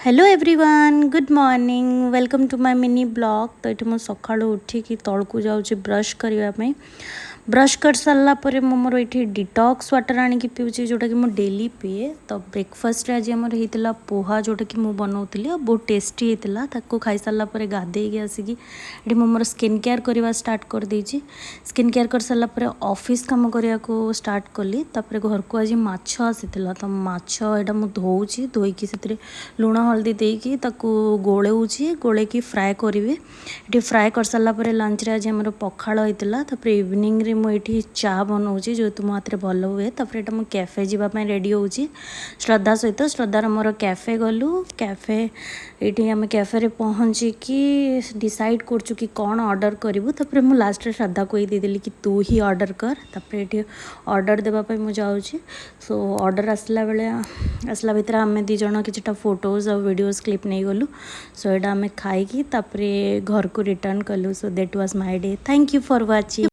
Hello everyone good morning welcome to my mini blog. तो ये मुझे सका उठिकी तौक जाऊँगी ब्रश करने। ब्रश कर सारा पर मोर ये डिटॉक्स वाटर आणिक पीऊँगी जोटा कि मुझे डेली पीए। तो ब्रेकफास्ट आज आमर होता पोहा जोटा कि मुझे बनाऊली बहुत टेस्टी होता। खाई सारापर गाधे आसिक ये मोर स्किन केयर करवा स्टार्ट कर देछि। स्किन केयर कर सारापर ऑफिस काम करने को स्टार्ट कली। तापर घर को आज माछ आसीथिला तो माछ एटा मु धोउछि धोईकी से लुण हल्दी देकी गोलौछि गोलैकी फ्राए करी। ये फ्राए कर सारापर लंच रे आज आमर पखाड़ होता। तापर इवनिंग मुझे चा बनाऊँगी जो मो हाथ भल हुए। तापर ये मुझे कैफे जावाई रेडी होउछि श्रद्धा सहित। श्रद्धार मोर कैफे गलु कैफे ये आम कैफे पहुँचिकी डिसाइड करचु कि कौन ऑर्डर करूँ। तापर मु लास्ट श्रद्धा को देदेली कि तू ही ऑर्डर कर। तापर ये ऑर्डर देवाई मुझे जाऊँगी। सो ऑर्डर आसला बेले आसला भितर आम दी जन कि फोटोज और वीडियोज क्लिप नहीं गलु। सो यहाँ आम खाई घर को रिटर्न कलु। So that was my day. Thank you for watching.